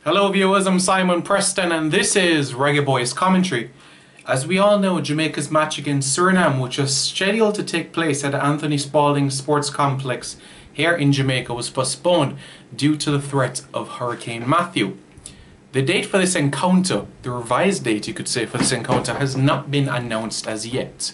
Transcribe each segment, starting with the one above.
Hello viewers, I'm Simon Preston and this is Reggae Boyz commentary. As we all know, Jamaica's match against Suriname, which was scheduled to take place at the Anthony Spalding Sports Complex here in Jamaica, was postponed due to the threat of Hurricane Matthew. The date for this encounter, the revised date you could say for this encounter, has not been announced as yet.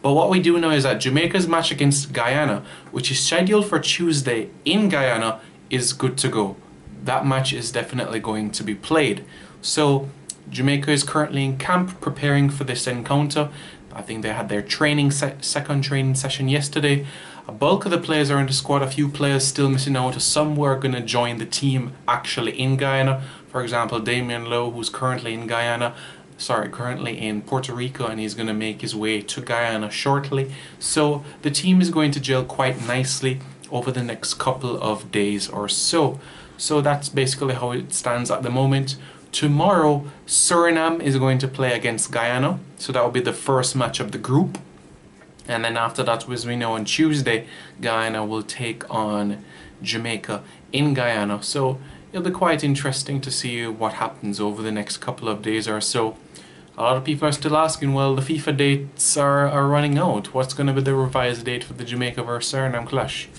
But what we do know is that Jamaica's match against Guyana, which is scheduled for Tuesday in Guyana, is good to go. That match is definitely going to be played. So Jamaica is currently in camp preparing for this encounter. I think they had their second training session yesterday. A bulk of the players are in the squad, a few players still missing out. Some were going to join the team actually in Guyana. For example, Damian Lowe, who's currently in currently in Puerto Rico, and he's going to make his way to Guyana shortly. So the team is going to gel quite nicely over the next couple of days or so. So that's basically how it stands at the moment. Tomorrow, Suriname is going to play against Guyana. So that will be the first match of the group. And then after that, as we know, on Tuesday, Guyana will take on Jamaica in Guyana. So it'll be quite interesting to see what happens over the next couple of days or so. A lot of people are still asking, well, the FIFA dates are running out. What's going to be the revised date for the Jamaica vs Suriname clash?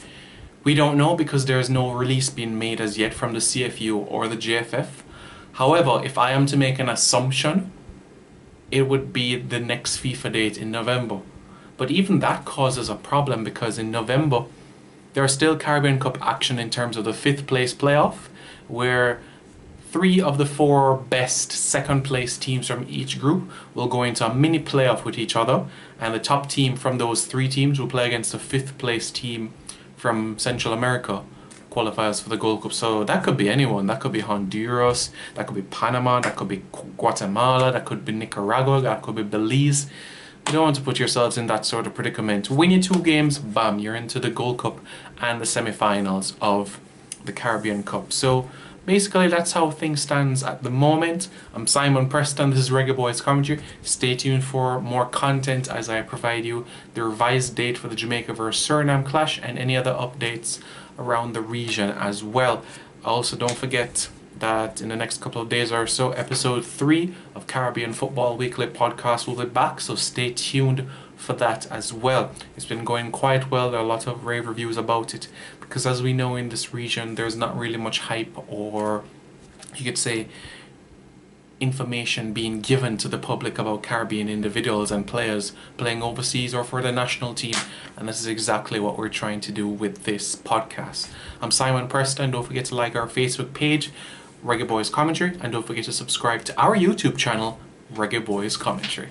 We don't know because there is no release being made as yet from the CFU or the JFF. However, if I am to make an assumption, it would be the next FIFA date in November. But even that causes a problem because in November, there are still Caribbean Cup action in terms of the 5th place playoff, where 3 of the 4 best second place teams from each group will go into a mini playoff with each other, and the top team from those 3 teams will play against the 5th place team from Central America, qualifiers for the Gold Cup. So that could be anyone. That could be Honduras, that could be Panama, that could be Guatemala, that could be Nicaragua, that could be Belize. You don't want to put yourselves in that sort of predicament. Win your 2 games, bam, you're into the Gold Cup and the semi-finals of the Caribbean Cup. So basically that's how things stands at the moment. I'm Simon Preston, this is Reggae Boyz commentary. Stay tuned for more content as I provide you the revised date for the Jamaica vs Suriname clash and any other updates around the region as well. Also, don't forget that in the next couple of days or so, episode 3 of Caribbean Football Weekly podcast will be back, so stay tuned for that as well. It's been going quite well. There are a lot of rave reviews about it because, as we know, in this region there's not really much hype, or you could say information being given to the public about Caribbean individuals and players playing overseas or for the national team, and this is exactly what we're trying to do with this podcast. I'm Simon Preston. Don't forget to like our Facebook page, Reggae Boyz Commentary, and don't forget to subscribe to our YouTube channel, Reggae Boyz Commentary.